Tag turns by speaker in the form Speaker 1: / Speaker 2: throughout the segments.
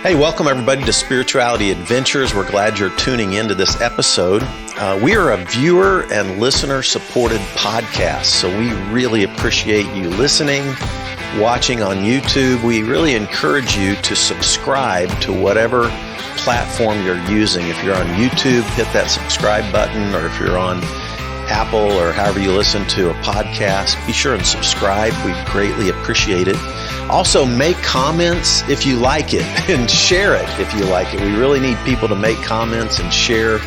Speaker 1: Hey, welcome everybody to Spirituality Adventures. We're glad you're tuning into this episode. We are a viewer and listener supported podcast, so we really appreciate you listening, watching on YouTube. We really encourage you to subscribe to whatever platform you're using. If you're on YouTube, hit that subscribe button, or if you're on Apple or however you listen to a podcast, be sure and subscribe. We greatly appreciate it. Also, make comments if you like it and share it if you like it. We really need people to make comments and share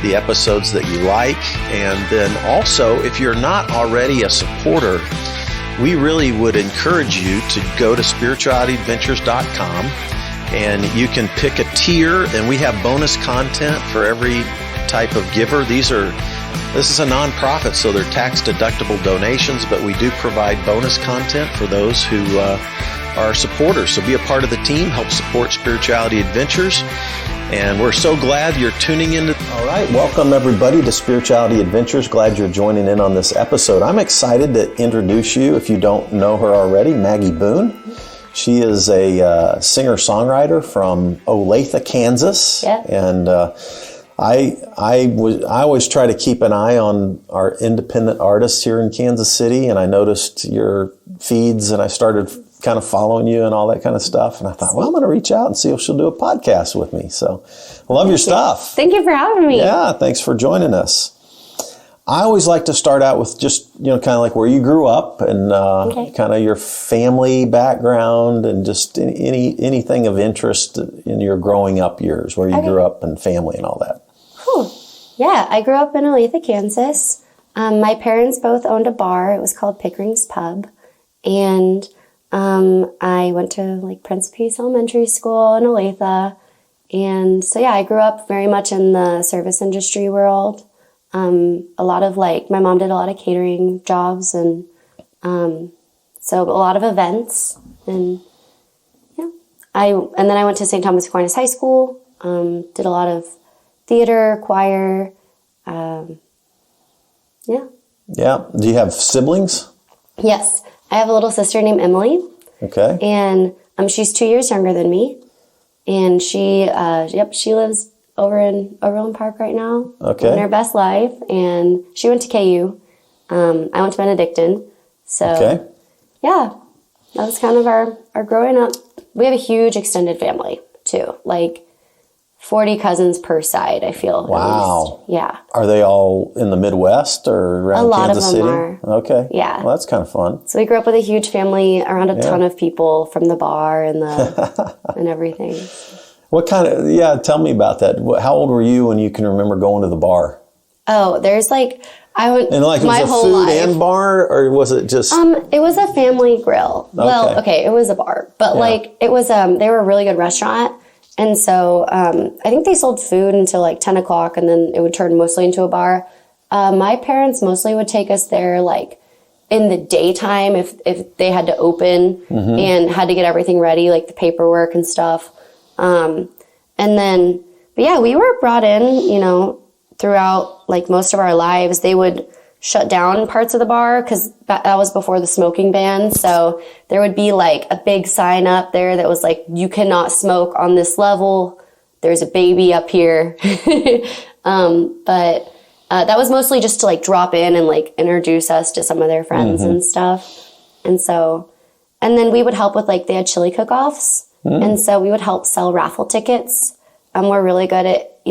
Speaker 1: the episodes that you like. And then also, if you're not already a supporter, we really would encourage you to go to spiritualityadventures.com and you can pick a tier, and we have bonus content for every type of giver. This is a nonprofit, so they're tax-deductible donations, but we do provide bonus content for those who are supporters. So be a part of the team, help support Spirituality Adventures, and we're so glad you're tuning in. All right, welcome everybody to Spirituality Adventures. Glad you're joining in on this episode. I'm excited to introduce you, if you don't know her already, Maggie Boone. She is a singer-songwriter from Olathe, Kansas, and I always try to keep an eye on our independent artists here in Kansas City, and I noticed your feeds, and I started kind of following you and all that kind of stuff. And I thought, well, I'm going to reach out and see if she'll do a podcast with me. So I love your stuff.
Speaker 2: Thank you for having me.
Speaker 1: Yeah, thanks for joining us. I always like to start out with just, kind of like where you grew up and kind of your family background and just anything of interest in your growing up years, where you grew up and family and all that.
Speaker 2: Cool. Yeah, I grew up in Olathe, Kansas. My parents both owned a bar. It was called Pickering's Pub. And I went to Prince Peace Elementary School in Olathe. And so, I grew up very much in the service industry world. A lot of my mom did a lot of catering jobs and so a lot of events. And then I went to St. Thomas Aquinas High School, did a lot of theater, choir,
Speaker 1: Yeah. Do you have siblings?
Speaker 2: Yes. I have a little sister named Emily.
Speaker 1: Okay.
Speaker 2: And she's 2 years younger than me. And she lives over in Overland Park right now.
Speaker 1: Okay.
Speaker 2: Living her best life. And she went to KU. I went to Benedictine. So, that was kind of our growing up. We have a huge extended family, too. 40 cousins per side, I feel.
Speaker 1: Wow.
Speaker 2: Yeah.
Speaker 1: Are they all in the Midwest or around Kansas City?
Speaker 2: A lot of them are.
Speaker 1: Okay.
Speaker 2: Yeah.
Speaker 1: Well, that's kind of fun.
Speaker 2: So we grew up with a huge family, around a ton of people from the bar and and everything.
Speaker 1: What kind of, tell me about that. How old were you when you can remember going to the bar?
Speaker 2: Oh, there's I went
Speaker 1: and
Speaker 2: my whole
Speaker 1: food
Speaker 2: life.
Speaker 1: And bar, or was it just?
Speaker 2: It was a family grill.
Speaker 1: Okay.
Speaker 2: Well, okay, it was a bar, but it was, they were a really good restaurant. And so, I think they sold food until 10 o'clock, and then it would turn mostly into a bar. My parents mostly would take us there in the daytime if they had to open and had to get everything ready, the paperwork and stuff. And then, we were brought in, throughout most of our lives. They would shut down parts of the bar because that was before the smoking ban. So there would be a big sign up there that was you cannot smoke on this level. There's a baby up here. But that was mostly just to drop in and introduce us to some of their friends and stuff. And then we would help with they had chili cook-offs. And so we would help sell raffle tickets. We're really good at,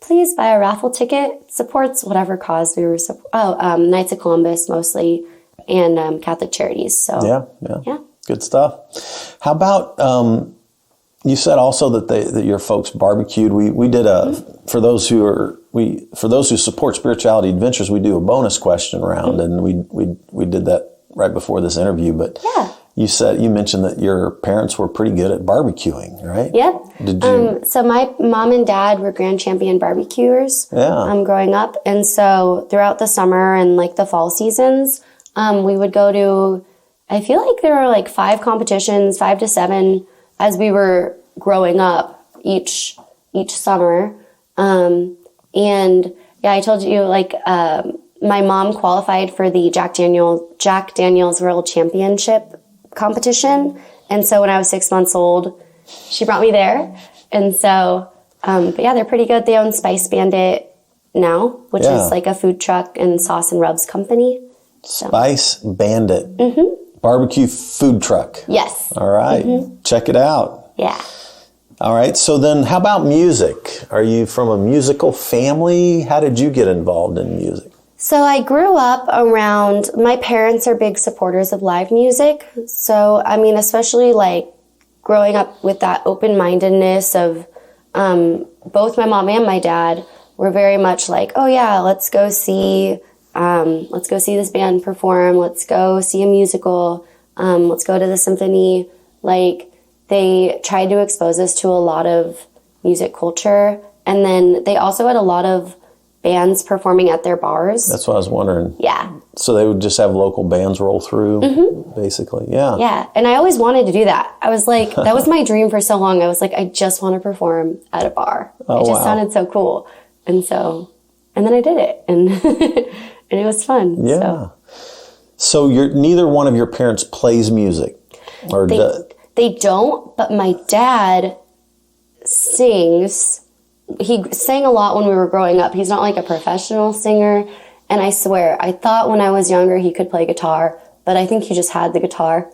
Speaker 2: please buy a raffle ticket. It supports whatever cause we were Knights of Columbus mostly, and Catholic Charities. So yeah,
Speaker 1: good stuff. How about you said also that your folks barbecued. We did for those who support Spirituality Adventures, we do a bonus question round, and we did that right before this interview. But you mentioned that your parents were pretty good at barbecuing, right?
Speaker 2: Yep.
Speaker 1: Did you?
Speaker 2: So my mom and dad were grand champion barbecuers. Growing up, and so throughout the summer and the fall seasons, we would go to. I feel like there were 5 competitions, 5 to 7, as we were growing up each summer. And I told you my mom qualified for the Jack Daniel's World Championship competition. And so when I was 6 months old, she brought me there. And so, but yeah, they're pretty good. They own Spice Bandit now, which is like a food truck and sauce and rubs company. So.
Speaker 1: Spice Bandit. Barbecue food truck.
Speaker 2: Yes.
Speaker 1: All right. Check it out.
Speaker 2: Yeah.
Speaker 1: All right. So then how about music? Are you from a musical family? How did you get involved in music?
Speaker 2: So I grew up around, my parents are big supporters of live music. So, I mean, especially like growing up with that open-mindedness of both my mom and my dad were very much like, oh yeah, let's go see this band perform. Let's go see a musical. Let's go to the symphony. Like they tried to expose us to a lot of music culture. And then they also had a lot of bands performing at their bars.
Speaker 1: That's what I was wondering.
Speaker 2: Yeah.
Speaker 1: So they would just have local bands roll through, basically. Yeah.
Speaker 2: Yeah. And I always wanted to do that. I was like, that was my dream for so long. I was like, I just want to perform at a bar. It just sounded so cool. And then I did it. And and it was fun.
Speaker 1: Yeah. So neither one of your parents plays music? Or
Speaker 2: they don't, but my dad sings. He sang a lot when we were growing up. He's not like a professional singer. And I swear, I thought when I was younger he could play guitar, but I think he just had the guitar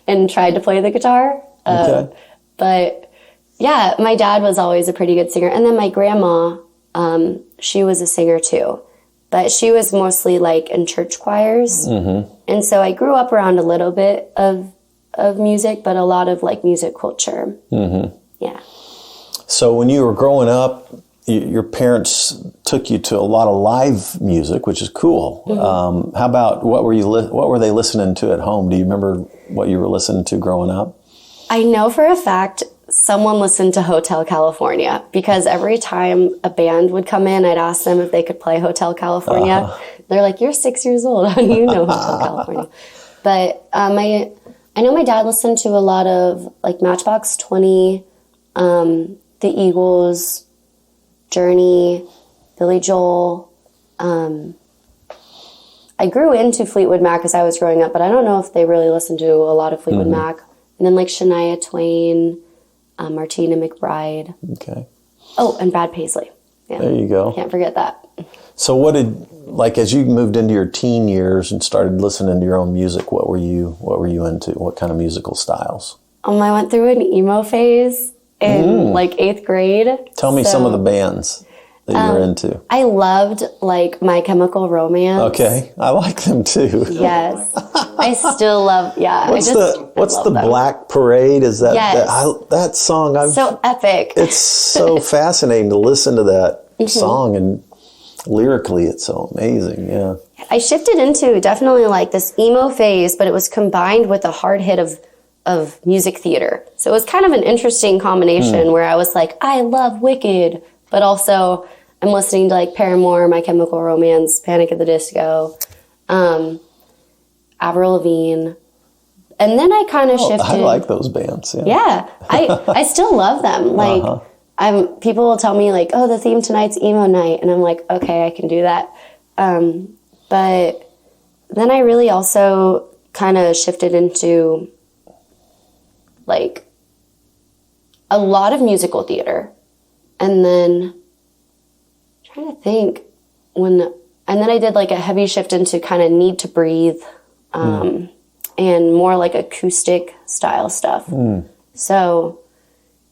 Speaker 2: and tried to play the guitar.
Speaker 1: Okay.
Speaker 2: But yeah, my dad was always a pretty good singer. And then my grandma, she was a singer too. But she was mostly like in church choirs. And so I grew up around a little bit of music, but a lot of like music culture. Yeah.
Speaker 1: So when you were growing up, your parents took you to a lot of live music, which is cool. How about what were they listening to at home? Do you remember what you were listening to growing up?
Speaker 2: I know for a fact someone listened to Hotel California because every time a band would come in, I'd ask them if they could play Hotel California. They're like, "You're 6 years old. How do you know Hotel California?" But I know my dad listened to a lot of like Matchbox 20, The Eagles, Journey, Billy Joel. I grew into Fleetwood Mac as I was growing up, but I don't know if they really listened to a lot of Fleetwood Mac. And then like Shania Twain, Martina McBride.
Speaker 1: Okay.
Speaker 2: Oh, and Brad Paisley. Yeah.
Speaker 1: There you go.
Speaker 2: Can't forget that.
Speaker 1: So as you moved into your teen years and started listening to your own music, what were you into? What kind of musical styles?
Speaker 2: I went through an emo phase in like 8th grade.
Speaker 1: Tell me some of the bands that you were into.
Speaker 2: I loved like My Chemical Romance.
Speaker 1: Okay, I like them too.
Speaker 2: Yes, I still love. Yeah,
Speaker 1: what's the Black Parade? Is that that song?
Speaker 2: So epic.
Speaker 1: It's so fascinating to listen to that song, and lyrically, it's so amazing. Yeah,
Speaker 2: I shifted into definitely like this emo phase, but it was combined with a hard hit of music theater. So it was kind of an interesting combination where I was like, I love Wicked, but also I'm listening to like Paramore, My Chemical Romance, Panic at the Disco, Avril Lavigne. And then I kind of shifted.
Speaker 1: I like those bands.
Speaker 2: Yeah, I still love them. Like people will tell me like, oh, the theme tonight's emo night. And I'm like, okay, I can do that. But then I really also kind of shifted into like a lot of musical theater. And then I'm trying to think and then I did like a heavy shift into kind of Need to Breathe, and more like acoustic style stuff. So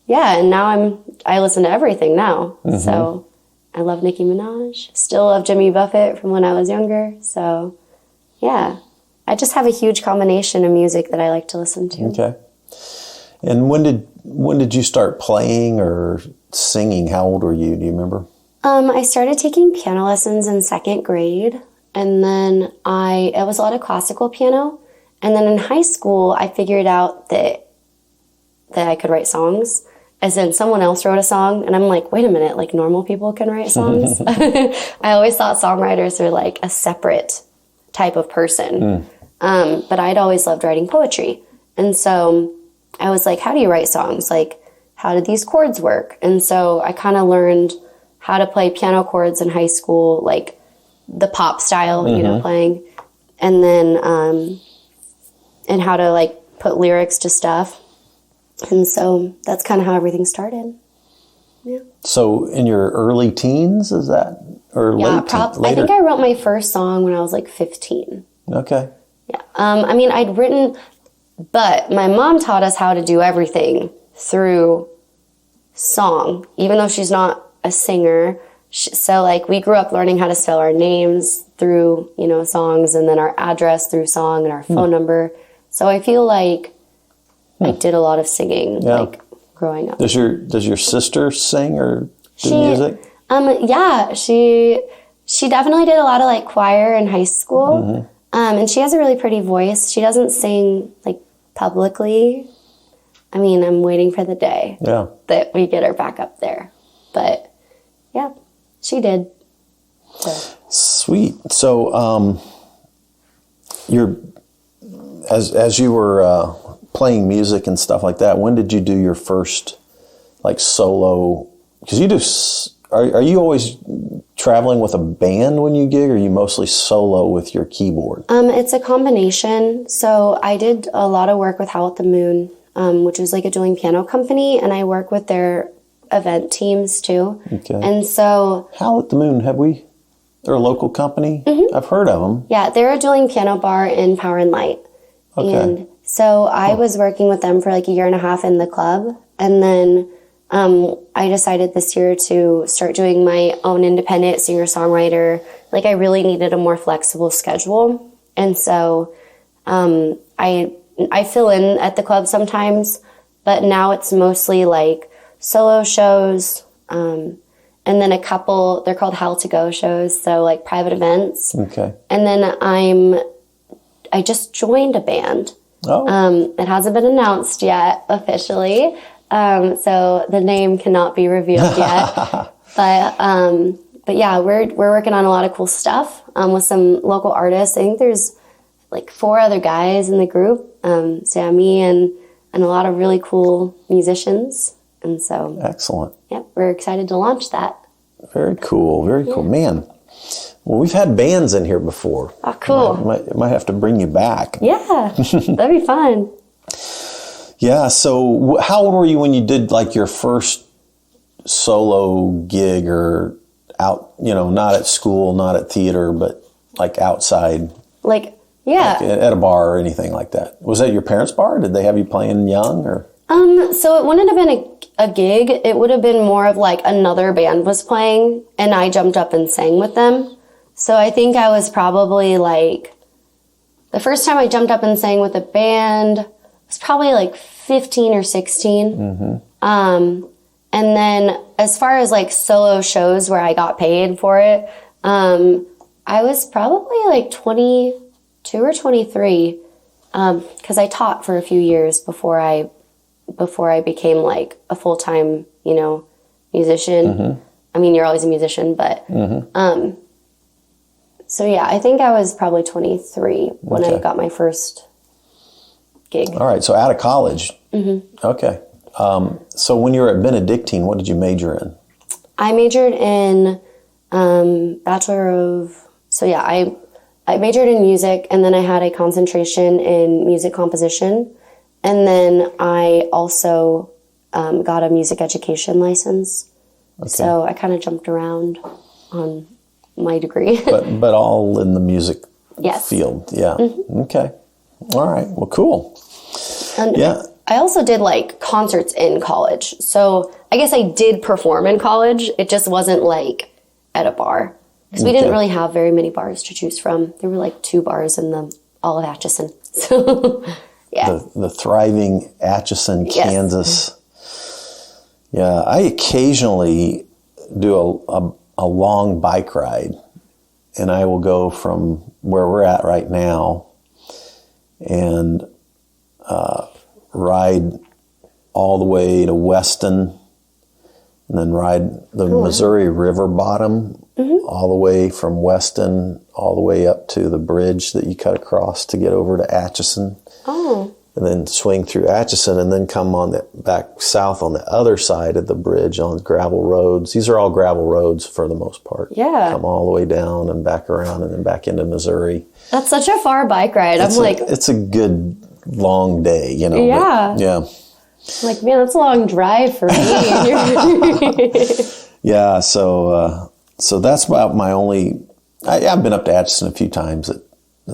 Speaker 2: yeah, and now I listen to everything now. So I love Nicki Minaj, still love Jimmy Buffett from when I was younger. So yeah, I just have a huge combination of music that I like to listen to.
Speaker 1: Okay. And when did you start playing or singing? How old were you? Do you remember?
Speaker 2: I started taking piano lessons in 2nd grade, and then it was a lot of classical piano. And then in high school, I figured out that I could write songs, as in someone else wrote a song, and I'm like, wait a minute, like normal people can write songs? I always thought songwriters were like a separate type of person. But I'd always loved writing poetry. And so I was like, how do you write songs? Like, how did these chords work? And so I kind of learned how to play piano chords in high school, like the pop style, playing. And then, and how to like put lyrics to stuff. And so that's kind of how everything started. Yeah.
Speaker 1: So in your early teens, is that? Or
Speaker 2: Yeah,
Speaker 1: later?
Speaker 2: I think I wrote my first song when I was like 15.
Speaker 1: Okay.
Speaker 2: Yeah. I mean, I'd written, but my mom taught us how to do everything through song, even though she's not a singer. So like we grew up learning how to spell our names through, songs, and then our address through song and our phone number. So I feel like I did a lot of singing, like growing up.
Speaker 1: Does your sister sing or do music?
Speaker 2: Yeah, she definitely did a lot of like choir in high school. And she has a really pretty voice. She doesn't sing like publicly. I mean, I'm waiting for the day that we get her back up there. But yeah, she did. So.
Speaker 1: Sweet. So, as you were playing music and stuff like that, when did you do your first like solo? Because you do. Are you always traveling with a band when you gig, or are you mostly solo with your keyboard?
Speaker 2: It's a combination. So I did a lot of work with Howl at the Moon, which is like a dueling piano company, and I work with their event teams too.
Speaker 1: Okay.
Speaker 2: And so
Speaker 1: Howl at the Moon, they're a local company? I've heard of them. Yeah,
Speaker 2: they're a dueling piano bar in Power and Light.
Speaker 1: Okay.
Speaker 2: And so I was working with them for like a year and a half in the club, and then I decided this year to start doing my own independent singer-songwriter. Like I really needed a more flexible schedule. And so I fill in at the club sometimes, but now it's mostly like solo shows, and then a couple, they're called How to Go shows, so like private events.
Speaker 1: Okay.
Speaker 2: And then I just joined a band.
Speaker 1: Oh.
Speaker 2: It hasn't been announced yet officially. So the name cannot be revealed yet, but yeah, we're working on a lot of cool stuff, with some local artists. I think there's like 4 other guys in the group, Sammy and a lot of really cool musicians. And so,
Speaker 1: excellent.
Speaker 2: Yep. We're excited to launch that.
Speaker 1: Very cool. Very cool, man. Well, we've had bands in here before.
Speaker 2: Oh, cool.
Speaker 1: Might have to bring you back.
Speaker 2: Yeah, that'd be fun.
Speaker 1: Yeah, so how old were you when you did like your first solo gig, or out, not at school, not at theater, but like outside?
Speaker 2: Like, yeah.
Speaker 1: Like at a bar or anything like that. Was that your parents' bar? Did they have you playing young, or?
Speaker 2: So it wouldn't have been a gig. It would have been more of like another band was playing and I jumped up and sang with them. So I think I was probably like, the first time I jumped up and sang with a band was probably like 15 or 16. And then as far as like solo shows where I got paid for it, I was probably like 22 or 23, because I taught for a few years before I became like a full-time, musician. I mean, you're always a musician, but, so yeah, I think I was probably 23 when I got my first gig.
Speaker 1: All right. So out of college. Okay. So when you were at Benedictine, what did you major in?
Speaker 2: I majored in, I majored in music, and then I had a concentration in music composition. And then I also got a music education license. Okay. So I kind of jumped around on my degree. but
Speaker 1: all in the music
Speaker 2: yes.
Speaker 1: field. Yeah. Okay. All right. Well, cool.
Speaker 2: And
Speaker 1: yeah.
Speaker 2: I also did like concerts in college. So I guess I did perform in college. It just wasn't like at a bar. Because we didn't really have very many bars to choose from. There were like 2 bars in all of Atchison. So... Yeah.
Speaker 1: The thriving Atchison, Kansas. Yeah, I occasionally do a long bike ride, and I will go from where we're at right now and ride all the way to Weston, and then ride the Missouri River bottom all the way from Weston all the way up to the bridge that you cut across to get over to Atchison.
Speaker 2: Oh.
Speaker 1: And then swing through Atchison and then come on back south on the other side of the bridge on gravel roads. These are all gravel roads for the most part.
Speaker 2: Yeah.
Speaker 1: Come all the way down and back around and then back into Missouri.
Speaker 2: That's such a far bike ride.
Speaker 1: It's a good long day,
Speaker 2: Yeah.
Speaker 1: Yeah.
Speaker 2: I'm like, man, that's a long drive for me.
Speaker 1: Yeah, so that's about my only... I've been up to Atchison a few times at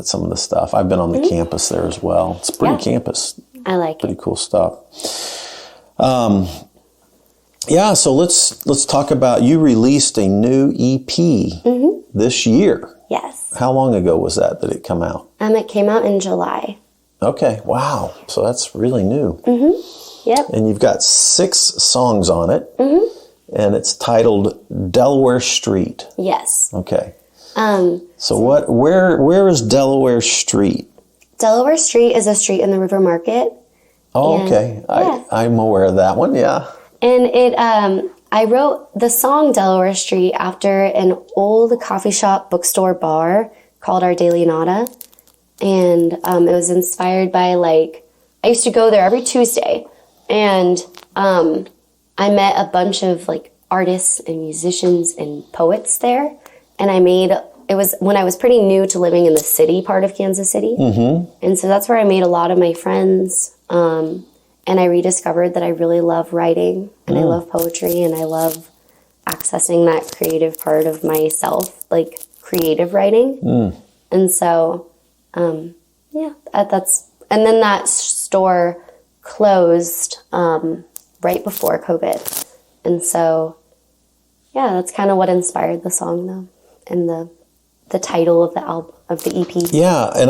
Speaker 1: some of the stuff. I've been on the campus there as well. It's a pretty campus.
Speaker 2: I like
Speaker 1: pretty cool stuff. Yeah, so let's talk about, you released a new EP this year.
Speaker 2: Yes.
Speaker 1: How long ago was that it came out?
Speaker 2: It came out in July.
Speaker 1: Okay, wow. So that's really new.
Speaker 2: Yep.
Speaker 1: And you've got 6 songs on it. And it's titled Delaware Street.
Speaker 2: Yes.
Speaker 1: Okay. So where is Delaware Street?
Speaker 2: Delaware Street is a street in the River Market.
Speaker 1: Oh, okay. I'm aware of that one, yeah.
Speaker 2: And I wrote the song Delaware Street after an old coffee shop bookstore bar called Our Daily Nada. And it was inspired by, I used to go there every Tuesday. And I met a bunch of, artists and musicians and poets there. And it was when I was pretty new to living in the city part of Kansas City. And so that's where I made a lot of my friends. And I rediscovered that I really love writing and I love poetry and I love accessing that creative part of myself, like creative writing. And so, that's, and then that store closed right before COVID. And so, that's kind of what inspired the song though, and the title of the album, of the EP. Yeah,
Speaker 1: and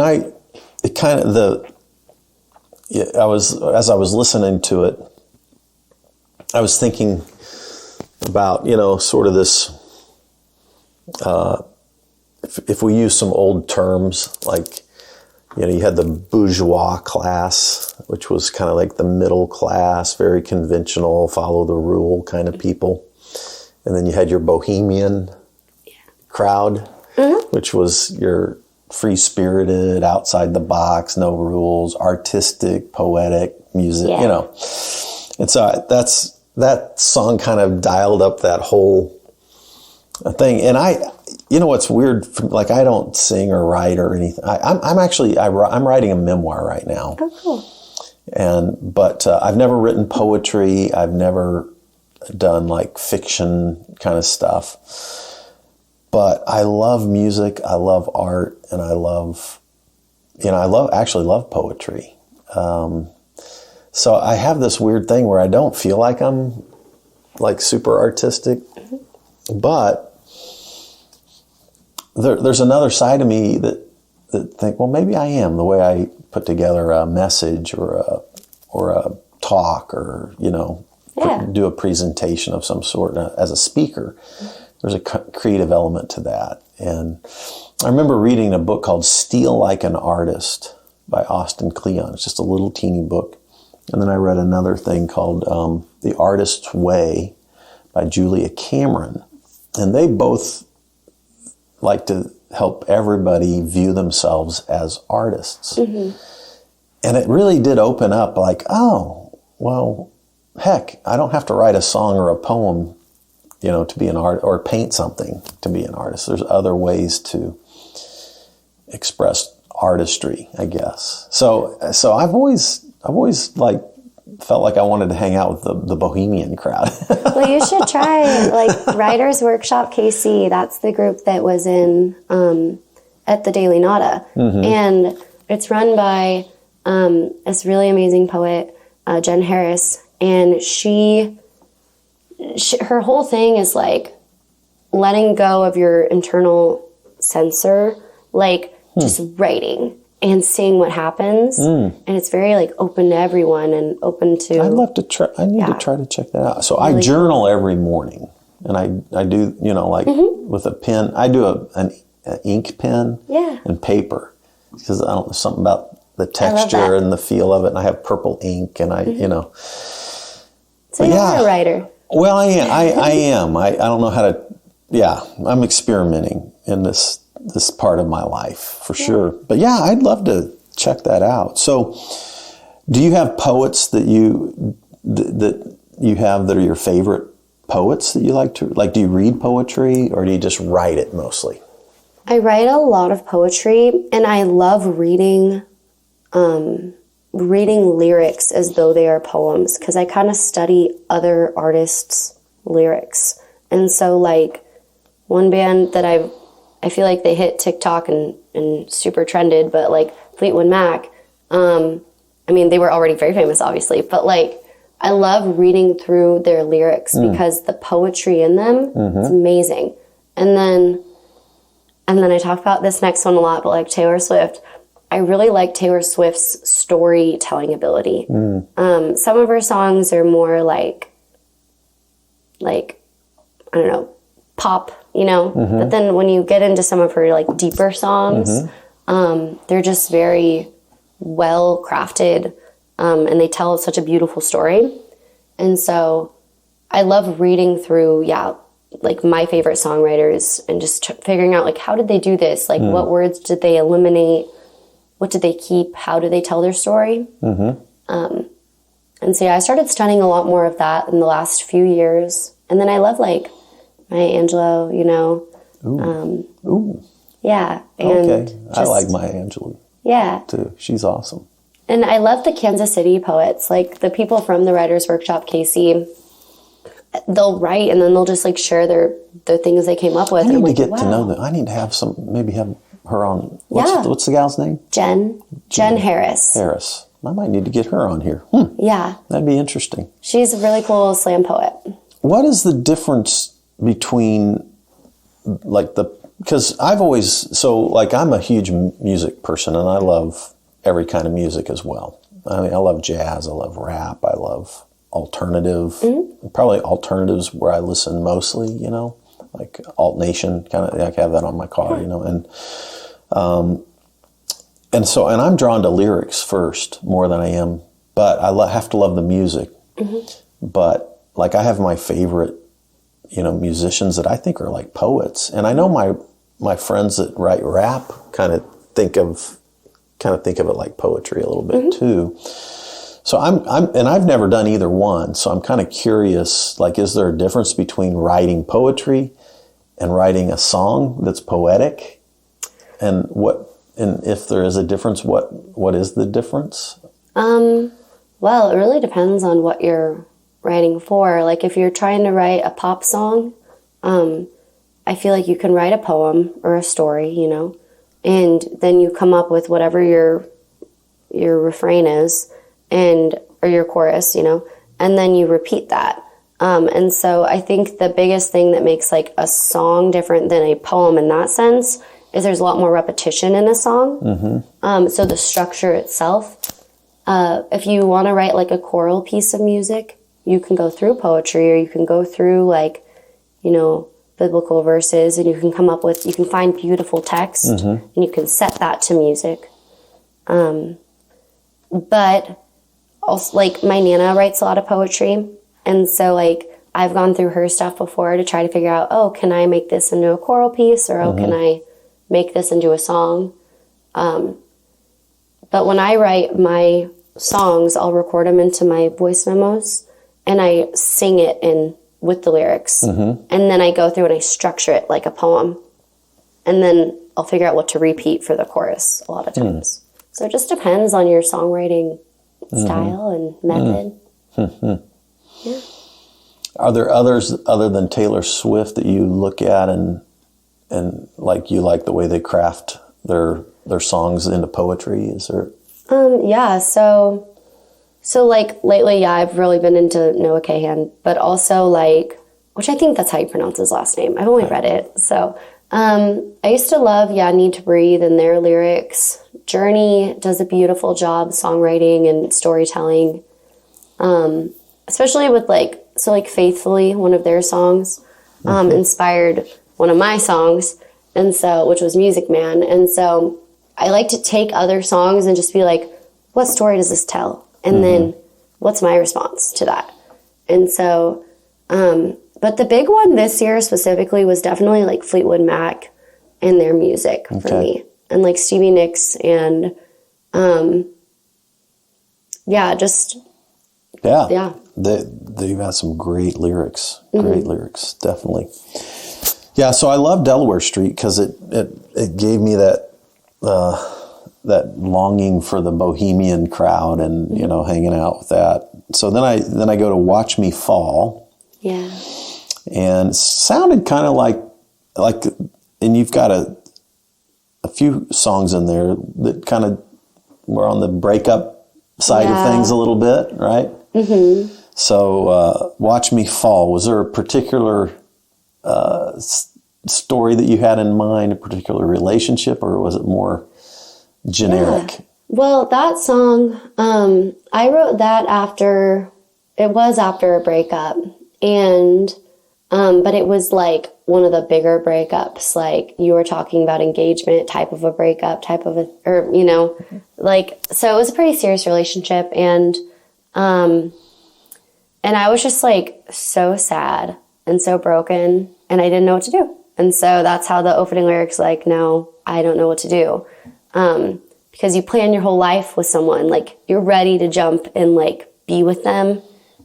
Speaker 1: as I was listening to it, I was thinking about, sort of this, if we use some old terms, like, you had the bourgeois class, which was kind of like the middle class, very conventional, follow the rule kind of people. And then you had your bohemian crowd, which was your free-spirited, outside the box, no rules, artistic, poetic music, And so that song kind of dialed up that whole thing. And what's weird, I don't sing or write or anything. I'm writing a memoir right now.
Speaker 2: Oh, cool.
Speaker 1: But I've never written poetry. I've never done fiction kind of stuff. But I love music, I love art, and I actually love poetry. So I have this weird thing where I don't feel like I'm super artistic, but there's another side of me that think, well, maybe I am, the way I put together a message or a talk or, do a presentation of some sort as a speaker. There's a creative element to that. And I remember reading a book called Steal Like an Artist by Austin Kleon. It's just a little teeny book. And then I read another thing called The Artist's Way by Julia Cameron. And they both like to help everybody view themselves as artists. And it really did open up oh, well, heck, I don't have to write a song or a poem to be an art, or paint something to be an artist. There's other ways to express artistry, I guess. So I've always felt like I wanted to hang out with the bohemian crowd.
Speaker 2: Well, you should try Writers Workshop KC. That's the group that was in at the Daily Nada, and it's run by this really amazing poet, Jen Harris, and her whole thing is letting go of your internal censor, just writing and seeing what happens. And it's very open to everyone and open to...
Speaker 1: I'd love to try. I need to try to check that out. So really, I journal every morning, and I do, with a pen. I do an ink pen and paper, because I don't know, something about the texture and the feel of it, and I have purple ink, and
Speaker 2: So you're a writer.
Speaker 1: Well, I am. I don't know how to, I'm experimenting in this part of my life for sure. But I'd love to check that out. So do you have poets that you have that are your favorite poets that you like to, do you read poetry or do you just write it mostly?
Speaker 2: I write a lot of poetry and I love reading reading lyrics as though they are poems, because I kind of study other artists' lyrics. And so like one band that I feel like they hit TikTok and super trended, but like Fleetwood Mac, I mean, they were already very famous, obviously, but like I love reading through their lyrics because the poetry in them is amazing. And then I talk about this next one a lot, but like Taylor Swift, I really like Taylor Swift's storytelling ability. Some of her songs are more like, I don't know, pop, you know? But then when you get into some of her like deeper songs, they're just very well crafted, and they tell such a beautiful story. And so I love reading through, like my favorite songwriters and just figuring out like, how did they do this? Like what words did they eliminate? What did they keep? How do they tell their story? And so I started studying a lot more of that in the last few years. And then I love like Maya Angelou, you know.
Speaker 1: Ooh.
Speaker 2: Yeah. And
Speaker 1: okay. I like Maya Angelou.
Speaker 2: Yeah.
Speaker 1: Too. She's awesome.
Speaker 2: And I love the Kansas City poets, like the people from the Writers Workshop, KC. They'll write and then they'll just like share their things they came up with.
Speaker 1: I need to
Speaker 2: like,
Speaker 1: get
Speaker 2: wow.
Speaker 1: to know them. I need to have maybe have her on. What's the gal's name?
Speaker 2: Jen Harris.
Speaker 1: I might need to get her on here.
Speaker 2: Yeah.
Speaker 1: That'd be interesting.
Speaker 2: She's a really cool slam poet.
Speaker 1: What is the difference between like because I've always, I'm a huge music person and I love every kind of music as well. I mean, I love jazz, I love rap, I love alternative. Probably alternatives where I listen mostly, you know, like Alt Nation, kind of, I have that on my car, you know, and I'm drawn to lyrics first more than I am, but I have to love the music. But like I have my favorite, you know, musicians that I think are like poets, and I know my friends that write rap kind of think of it like poetry a little bit too. So I've never done either one, so I'm kind of curious, like, is there a difference between writing poetry and writing a song that's poetic? And if there is a difference, what is the difference?
Speaker 2: Well, it really depends on what you're writing for. Like if you're trying to write a pop song, I feel like you can write a poem or a story, you know, and then you come up with whatever your refrain is or your chorus, you know, and then you repeat that. And so I think the biggest thing that makes like a song different than a poem in that sense is there's a lot more repetition in a song. So the structure itself, if you want to write like a choral piece of music, you can go through poetry, or you can go through like, you know, biblical verses, and you can find beautiful text and you can set that to music. But also like my Nana writes a lot of poetry. And so like I've gone through her stuff before to try to figure out, can I make this into a choral piece, or can I make this into a song? But when I write my songs, I'll record them into my voice memos and I sing it with the lyrics. And then I go through and I structure it like a poem. And then I'll figure out what to repeat for the chorus a lot of times. So it just depends on your songwriting style and method. Yeah.
Speaker 1: Are there others other than Taylor Swift that you look at and like you like the way they craft their songs into poetry? Is there?
Speaker 2: Yeah. So like lately, I've really been into Noah Kahan, but also like, which I think that's how you pronounce his last name. I've only read it. So I used to love Need to Breathe and their lyrics. Journey does a beautiful job songwriting and storytelling, especially with like Faithfully, one of their songs, inspired one of my songs, and so, which was Music Man. And so I like to take other songs and just be like, what story does this tell? And then what's my response to that? And so, but the big one this year specifically was definitely like Fleetwood Mac and their music for me. And like Stevie Nicks and,
Speaker 1: They've got some great lyrics. Great lyrics, definitely. Yeah, so I love Delaware Street because it gave me that that longing for the bohemian crowd and, you know, hanging out with that. So then I go to Watch Me Fall.
Speaker 2: Yeah.
Speaker 1: And it sounded kind of like, and you've got a few songs in there that kind of were on the breakup side of things a little bit, right? Mm-hmm. So, Watch Me Fall, was there a particular story that you had in mind, a particular relationship, or was it more generic?
Speaker 2: Yeah. Well, that song, I wrote that after a breakup, and but it was like one of the bigger breakups, like you were talking about engagement type of a breakup, or, you know, like, so it was a pretty serious relationship, and I was just like so sad and so broken, and I didn't know what to do. And so that's how the opening lyrics, like, no, I don't know what to do. Because you plan your whole life with someone, like you're ready to jump and like be with them,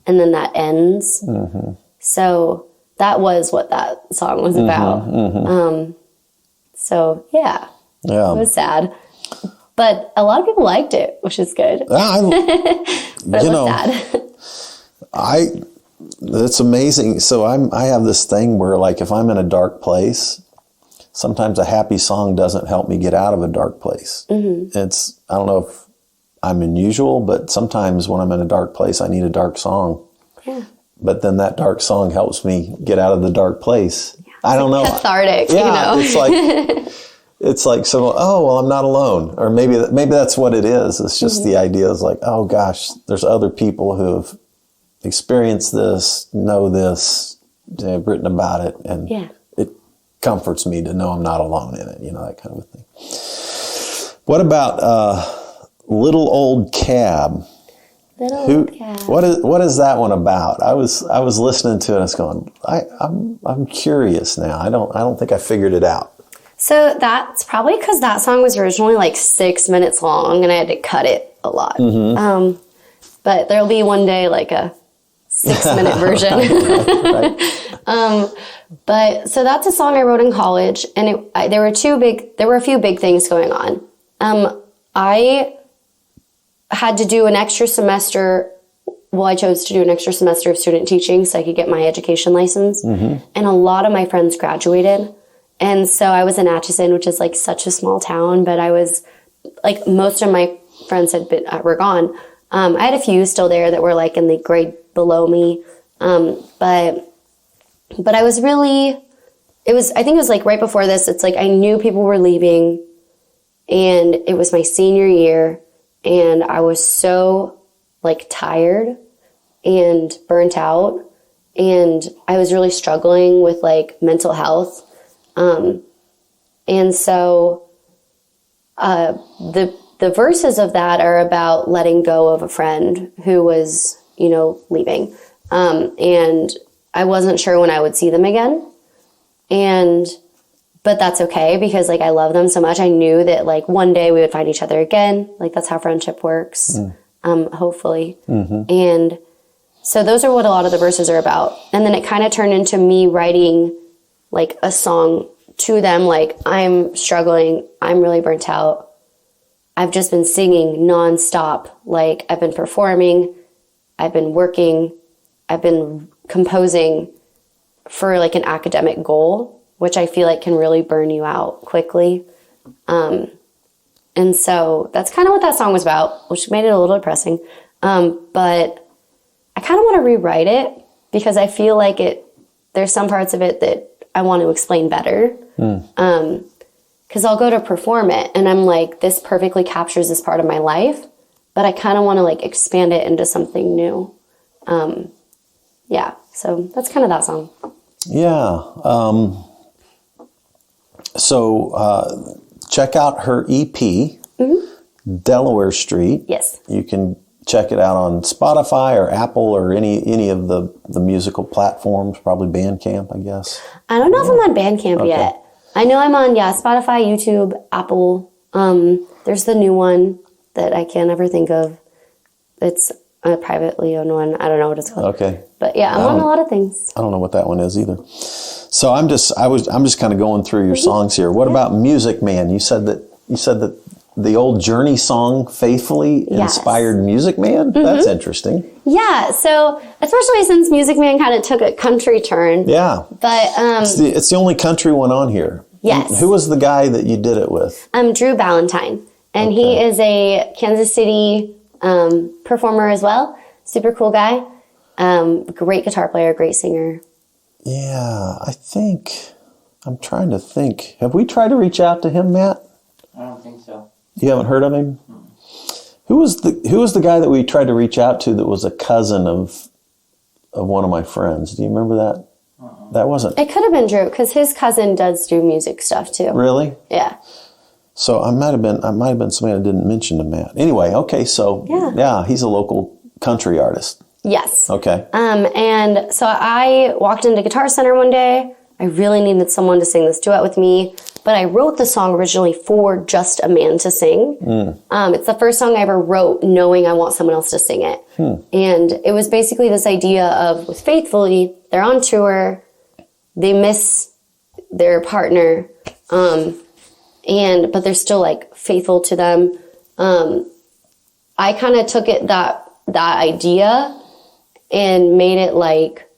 Speaker 2: and then that ends. Mm-hmm. So that was what that song was about. Mm-hmm. So yeah, it was sad, but a lot of people liked it, which is good. But it was sad.
Speaker 1: That's amazing. So I have this thing where, like, if I'm in a dark place, sometimes a happy song doesn't help me get out of a dark place. Mm-hmm. I don't know if I'm unusual, but sometimes when I'm in a dark place, I need a dark song. Yeah. But then that dark song helps me get out of the dark place. Yeah. I don't know.
Speaker 2: Cathartic, you know.
Speaker 1: It's like, so, oh, well, I'm not alone. Or maybe that's what it is. It's just the idea is like, oh gosh, there's other people who have experienced this, know this, they've written about it, and it comforts me to know I'm not alone in it, you know, that kind of a thing. What about Little Old Cab?
Speaker 2: Old Cab.
Speaker 1: What is that one about? I was listening to it and I was going, I'm curious now. I don't think I figured it out.
Speaker 2: So that's probably because that song was originally like 6 minutes long and I had to cut it a lot. Mm-hmm. But there'll be one day like a 6-minute version. Right. But so that's a song I wrote in college, and there were a few big things going on. I had to do an extra semester. Well, I chose to do an extra semester of student teaching so I could get my education license. Mm-hmm. And a lot of my friends graduated. And so I was in Atchison, which is like such a small town, but I was like, most of my friends were gone. I had a few still there that were like in the grade below me. But I was really, I think it was like right before this, it's like I knew people were leaving, and it was my senior year, and I was so like tired and burnt out, and I was really struggling with like mental health. And so, the verses of that are about letting go of a friend who was, you know, leaving. And I wasn't sure when I would see them again. But that's okay, because like I love them so much. I knew that like one day we would find each other again. Like that's how friendship works. Hopefully. Mm-hmm. And so those are what a lot of the verses are about. And then it kind of turned into me writing like a song to them. Like, I'm struggling. I'm really burnt out. I've just been singing nonstop. Like, I've been performing. I've been working. I've been composing for like an academic goal, which I feel like can really burn you out quickly. And so that's kind of what that song was about, which made it a little depressing. But I kind of want to rewrite it because I feel like there's some parts of it that I want to explain better. Because I'll go to perform it and I'm like, this perfectly captures this part of my life, but I kind of want to like expand it into something new. Yeah, so that's kind of that song.
Speaker 1: Yeah. So check out her EP, Delaware Street.
Speaker 2: Yes.
Speaker 1: You can check it out on Spotify or Apple or any of the musical platforms, probably Bandcamp, I guess.
Speaker 2: I don't know if I'm on Bandcamp yet. I know I'm on, Spotify, YouTube, Apple. There's the new one that I can't ever think of. It's a privately owned one. I don't know what it's called. Okay. But yeah, I'm on a lot of things.
Speaker 1: I don't know what that one is either. So I'm just kind of going through your songs here. What about Music Man? You said that the old Journey song, Faithfully, inspired Music Man? That's interesting.
Speaker 2: Yeah, so especially since Music Man kind of took a country turn.
Speaker 1: Yeah.
Speaker 2: But
Speaker 1: it's the only country one on here.
Speaker 2: Yes.
Speaker 1: Who was the guy that you did it with?
Speaker 2: Drew Ballantyne. And he is a Kansas City performer as well. Super cool guy. Great guitar player, great singer.
Speaker 1: Yeah, I'm trying to think. Have we tried to reach out to him, Matt?
Speaker 3: I don't think so.
Speaker 1: You haven't heard of him? Who was the guy that we tried to reach out to that was a cousin of one of my friends? Do you remember that? That wasn't.
Speaker 2: It could have been Drew because his cousin does do music stuff too.
Speaker 1: Really?
Speaker 2: Yeah.
Speaker 1: So I might have been somebody I didn't mention to Matt. Anyway, okay, so yeah, he's a local country artist.
Speaker 2: Yes.
Speaker 1: Okay.
Speaker 2: And so I walked into Guitar Center one day. I really needed someone to sing this duet with me, but I wrote the song originally for just a man to sing. It's the first song I ever wrote knowing I want someone else to sing it. And it was basically this idea of, with Faithfully, they're on tour, they miss their partner, but they're still like faithful to them. I kind of took it that idea and made it like,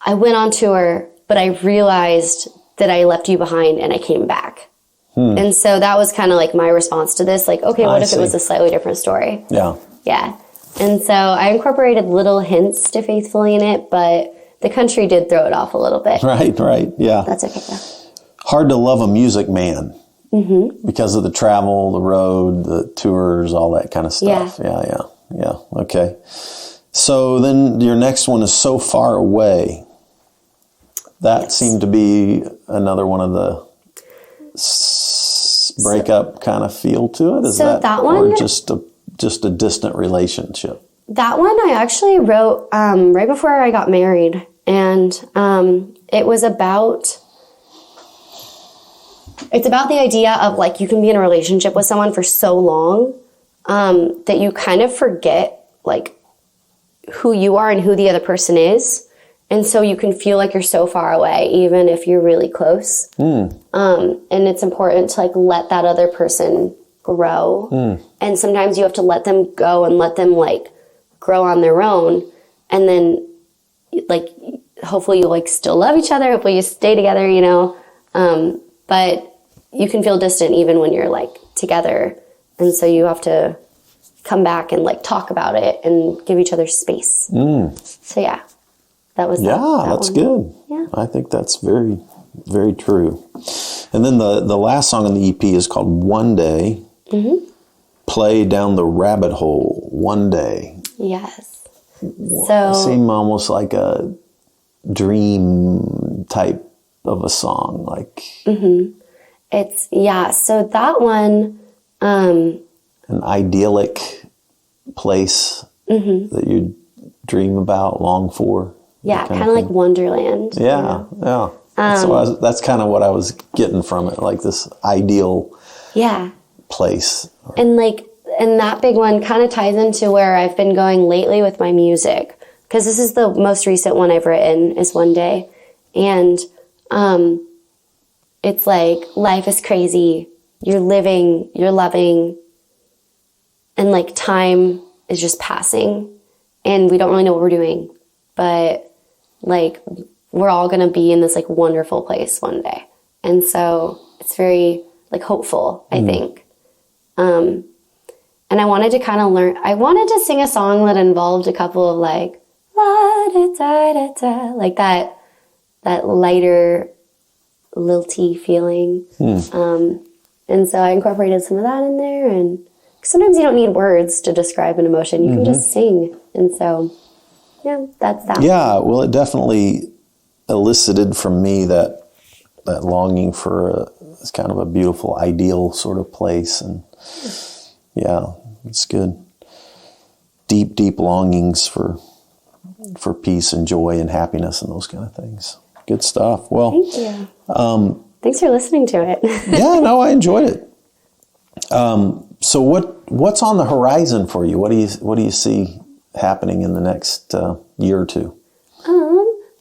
Speaker 2: I went on tour, but I realized that I left you behind and I came back. And so that was kind of like my response to this. Like, okay, what if it was a slightly different story?
Speaker 1: Yeah.
Speaker 2: Yeah. And so I incorporated little hints to Faithfully in it, but the country did throw it off a little bit.
Speaker 1: Right. Yeah.
Speaker 2: That's okay though.
Speaker 1: Hard to love a music man because of the travel, the road, the tours, all that kind of stuff. Yeah. Okay. So then your next one is So Far Away. That seemed to be another one of the breakup kind of feel to it. Is
Speaker 2: that one,
Speaker 1: or just a distant relationship?
Speaker 2: That one I actually wrote right before I got married, and it was about. It's about the idea of like you can be in a relationship with someone for so long that you kind of forget like who you are and who the other person is. And so you can feel like you're so far away, even if you're really close. And it's important to like let that other person grow. And sometimes you have to let them go and let them like grow on their own. And then like, hopefully you like still love each other. Hopefully you stay together, you know. But you can feel distant even when you're like together. And so you have to come back and like talk about it and give each other space. So yeah. That was
Speaker 1: that's good.
Speaker 2: Yeah.
Speaker 1: I think that's very, very true. And then the last song on the EP is called One Day. Play Down the Rabbit Hole One Day.
Speaker 2: Yes. So
Speaker 1: it seemed almost like a dream type of a song. Like
Speaker 2: it's so that one
Speaker 1: an idyllic place that you dream about, long for.
Speaker 2: Yeah, kind of like Wonderland.
Speaker 1: Yeah. That's kind of what I was getting from it, like this ideal place.
Speaker 2: And that big one kind of ties into where I've been going lately with my music, because this is the most recent one I've written, is One Day. And it's like, life is crazy, you're living, you're loving, and like time is just passing, and we don't really know what we're doing, but like we're all gonna be in this like wonderful place one day. And so it's very like hopeful, I think. And I wanted to kind of I wanted to sing a song that involved a couple of like la-da-da-da-da, like that lighter lilty feeling. And so I incorporated some of that in there, and sometimes you don't need words to describe an emotion, you can just sing. And so yeah, that's that.
Speaker 1: Yeah, well, it definitely elicited from me that longing for it's kind of a beautiful, ideal sort of place. And yeah, it's good. Deep, deep longings for peace and joy and happiness and those kind of things. Good stuff. Well,
Speaker 2: thank you. Thanks for listening to it.
Speaker 1: Yeah, no, I enjoyed it. So what's on the horizon for you? What do you see happening in the next year or two?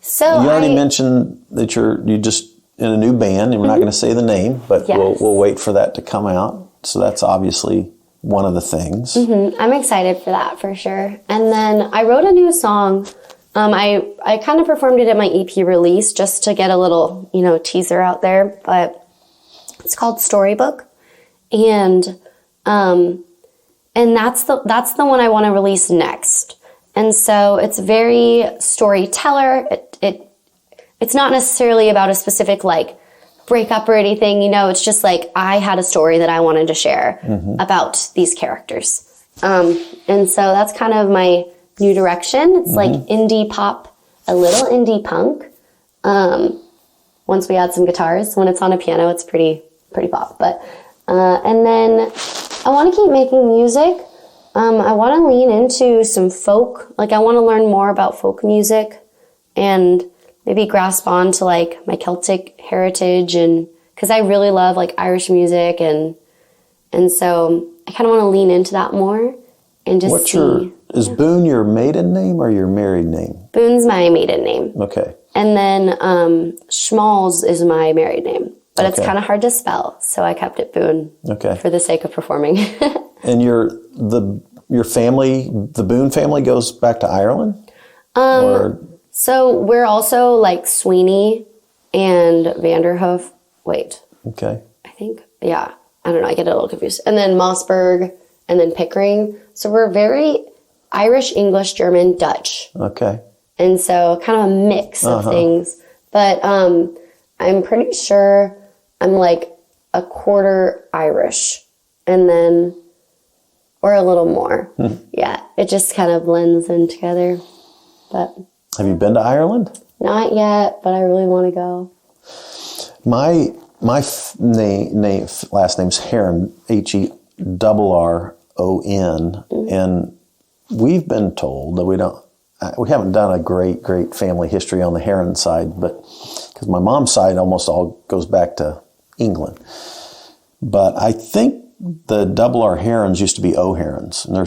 Speaker 2: So
Speaker 1: you already mentioned that you're just in a new band, and we're not going to say the name, but we'll wait for that to come out. So that's obviously one of the things.
Speaker 2: I'm excited for that for sure. And then I wrote a new song. I kind of performed it at my EP release just to get a little, teaser out there, but it's called Storybook. And that's the one I want to release next. And so it's very storyteller. It's not necessarily about a specific breakup or anything, it's just I had a story that I wanted to share about these characters. And so that's kind of my new direction. It's indie pop, a little indie punk. Once we add some guitars, when it's on a piano, it's pretty pop. But and then I want to keep making music. I want to lean into some folk. I want to learn more about folk music and maybe grasp on to my Celtic heritage, and because I really love Irish music, and so I kind of want to lean into that more and just
Speaker 1: is Boone your maiden name or your married name?
Speaker 2: Boone's my maiden name.
Speaker 1: Okay.
Speaker 2: And then Schmalz is my married name, but it's kind of hard to spell, so I kept it Boone. Okay. For the sake of performing.
Speaker 1: And your family, the Boone family, goes back to Ireland?
Speaker 2: So we're also Sweeney and Vanderhoof. Wait.
Speaker 1: Okay.
Speaker 2: I think, yeah. I don't know. I get a little confused. And then Mossberg and then Pickering. So we're very Irish, English, German, Dutch.
Speaker 1: Okay.
Speaker 2: And so kind of a mix of things. But I'm pretty sure I'm a quarter Irish. And then, or a little more. Yeah. It just kind of blends in together. But...
Speaker 1: Have you been to Ireland?
Speaker 2: Not yet, but I really want to go.
Speaker 1: My last name's Heron, Heron, and we've been told that we haven't done a great family history on the Heron side, but because my mom's side almost all goes back to England. But I think the double R Herons used to be O'Herons, and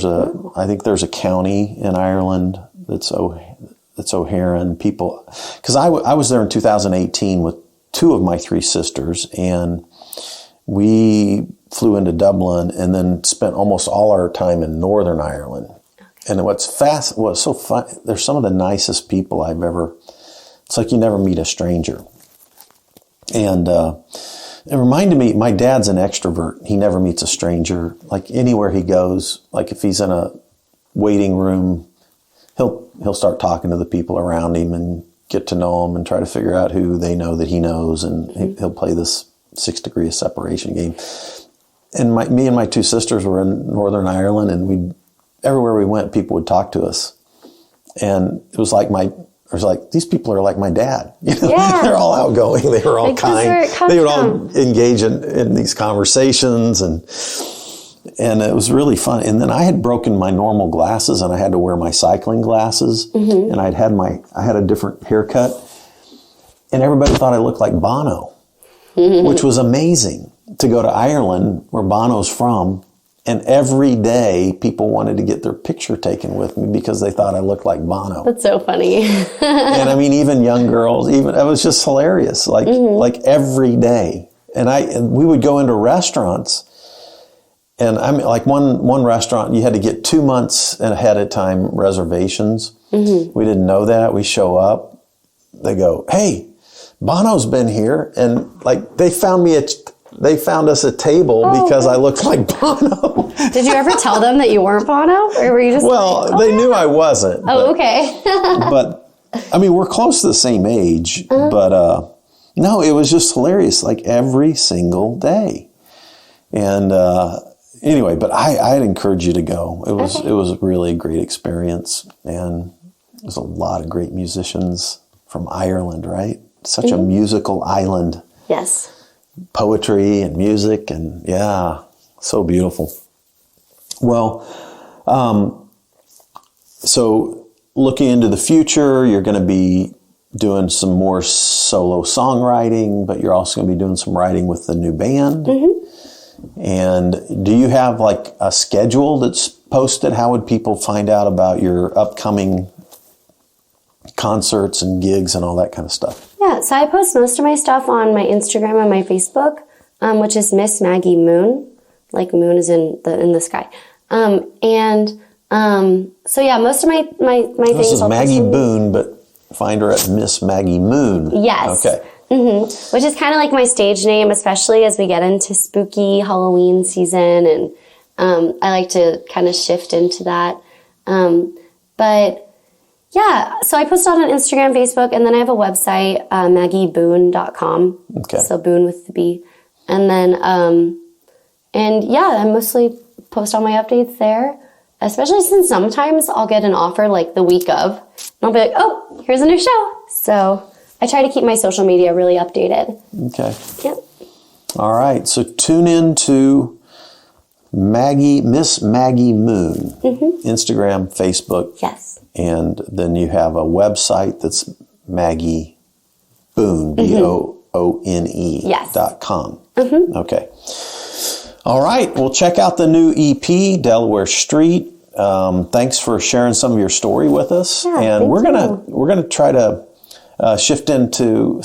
Speaker 1: I think there's a county in Ireland that's O'Heron. People, because I was there in 2018 with two of my three sisters, and we flew into Dublin and then spent almost all our time in Northern Ireland. And what's so fun, they're some of the nicest people I've ever, it's like you never meet a stranger. And it reminded me, my dad's an extrovert. He never meets a stranger. Anywhere he goes, if he's in a waiting room, he'll start talking to the people around him and get to know them and try to figure out who they know that he knows, and he'll play this 6 degree of separation game. And me and my two sisters were in Northern Ireland, and everywhere we went, people would talk to us, and it was these people are like my dad. Yeah. They're all outgoing. They were all kind. They would all engage in these conversations, and it was really fun. And then I had broken my normal glasses, and I had to wear my cycling glasses. And I had a different haircut, and everybody thought I looked like Bono, which was amazing to go to Ireland, where Bono's from. And every day people wanted to get their picture taken with me because they thought I looked like Bono.
Speaker 2: That's so funny.
Speaker 1: And I mean, even young girls, it was just hilarious. Every day. And we would go into restaurants. And I mean, one restaurant, you had to get 2 months ahead of time reservations. We didn't know that. We show up. They go, "Hey, Bono's been here," and they found us a table because I looked like Bono.
Speaker 2: Did you ever tell them that you weren't Bono, or were you just?
Speaker 1: Well, they knew I wasn't.
Speaker 2: Oh, okay.
Speaker 1: But I mean, we're close to the same age. But no, it was just hilarious. Every single day, and. Anyway, but I'd encourage you to go. It was really a great experience, and there's a lot of great musicians from Ireland, right? Such a musical island.
Speaker 2: Yes.
Speaker 1: Poetry and music, and yeah, so beautiful. Well, so looking into the future, you're going to be doing some more solo songwriting, but you're also going to be doing some writing with the new band. And do you have a schedule that's posted? How would people find out about your upcoming concerts and gigs and all that kind of stuff?
Speaker 2: Yeah, so I post most of my stuff on my Instagram and my Facebook, which is Miss Maggie Moon. like moon is in the sky. So yeah, most of my things.
Speaker 1: This is Maggie Boone, but find her at Miss Maggie Moon.
Speaker 2: Yes.
Speaker 1: Okay.
Speaker 2: Mm-hmm. Which is kind of like my stage name, especially as we get into spooky Halloween season, and I like to kind of shift into that. But yeah, so I post on Instagram, Facebook, and then I have a website, maggieboone.com.
Speaker 1: Okay.
Speaker 2: So Boone with the B. And then, and yeah, I mostly post all my updates there, especially since sometimes I'll get an offer like the week of, and I'll be like, oh, here's a new show. So I try to keep my social media really updated.
Speaker 1: Okay.
Speaker 2: Yep.
Speaker 1: All right. So tune in to Miss Maggie Moon, Instagram, Facebook.
Speaker 2: Yes.
Speaker 1: And then you have a website that's Maggie Boone, BOONE.com. Okay. All right. Well, check out the new EP, Delaware Street. Thanks for sharing some of your story with us.
Speaker 2: Yeah,
Speaker 1: and we're gonna try to shift into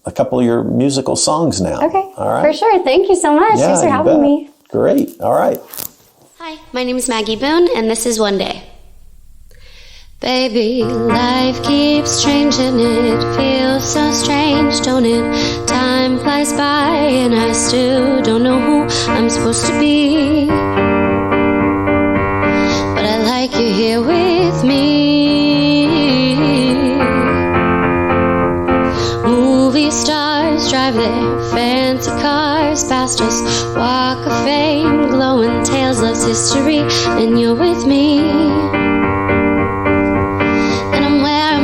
Speaker 1: a couple of your musical songs now.
Speaker 2: Okay.
Speaker 1: All right.
Speaker 2: For sure. Thank you so much.
Speaker 1: Yeah,
Speaker 2: Thanks for having me.
Speaker 1: Great. All right.
Speaker 2: Hi, my name is Maggie Boone, and this is One Day. Baby, life keeps changing, it feels so strange, don't it? Time flies by and I still don't know who I'm supposed to be. But I like you here with me. Movie stars drive their fancy cars past us, walk of fame, glowing tales, love's history, and you're with me.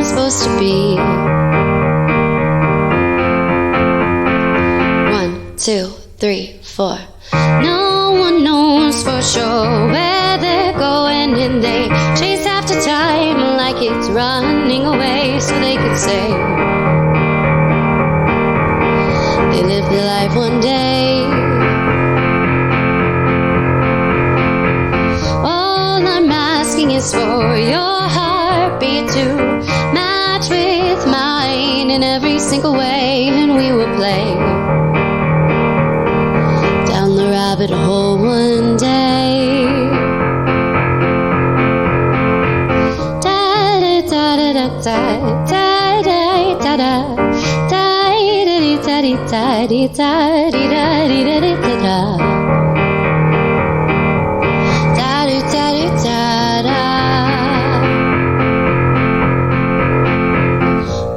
Speaker 2: Supposed to be. 1, 2, 3, 4. No one knows for sure where they're going, and they chase after time like it's running away, so they could say they live their life one day. All I'm asking is for your heartbeat to match with mine in every single way, and we will play down the rabbit hole one day. Da da da da da da da da da da da da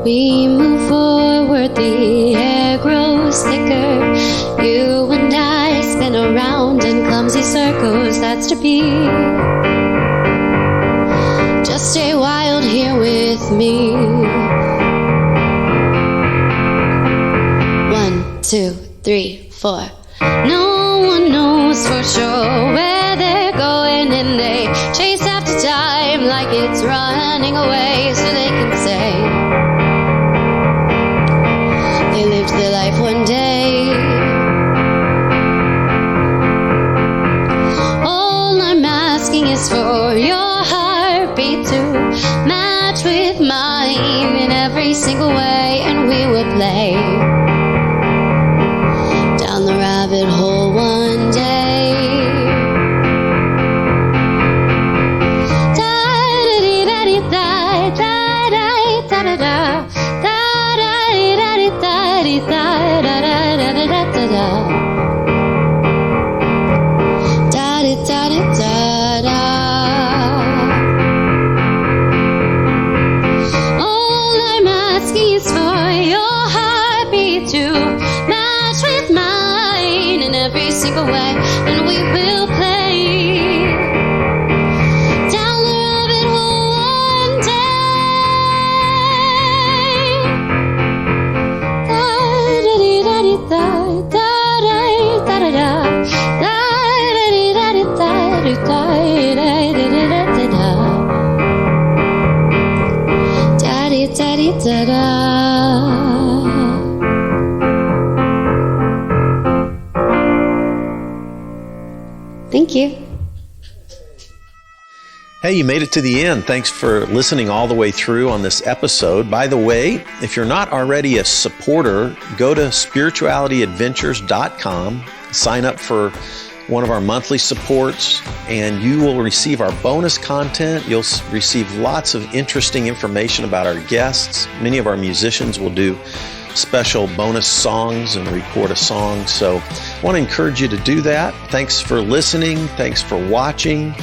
Speaker 2: we move forward, the air grows thicker. You and I spin around in clumsy circles, that's to be. Just stay wild here with me. 1, 2, 3, 4. No one knows for sure where they're going, and they chase after time like it's running away, so they can say they lived their life one day. All I'm asking is for your heartbeat to match with mine in every single way, and we will play down the rabbit hole one day. All I'm asking is for your heartbeat to match with mine in every single way, and we will play down the rabbit hole one Thank you.
Speaker 1: Hey, you made it to the end. Thanks for listening all the way through on this episode. By the way, if you're not already a supporter, go to spiritualityadventures.com, sign up for one of our monthly supports, and you will receive our bonus content. You'll receive lots of interesting information about our guests. Many of our musicians will do special bonus songs and record a song. So I want to encourage you to do that. Thanks for listening. Thanks for watching.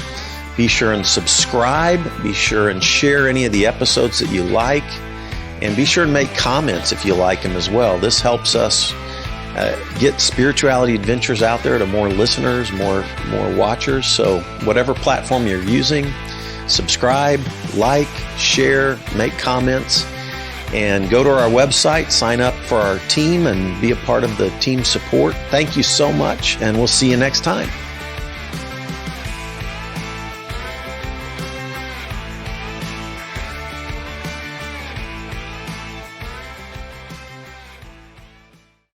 Speaker 1: Be sure and subscribe. Be sure and share any of the episodes that you like. And be sure and make comments if you like them as well. This helps us get Spirituality Adventures out there to more listeners, more watchers. So whatever platform you're using, subscribe, like, share, make comments, and go to our website, sign up for our team, and be a part of the team support. Thank you so much, and we'll see you next time.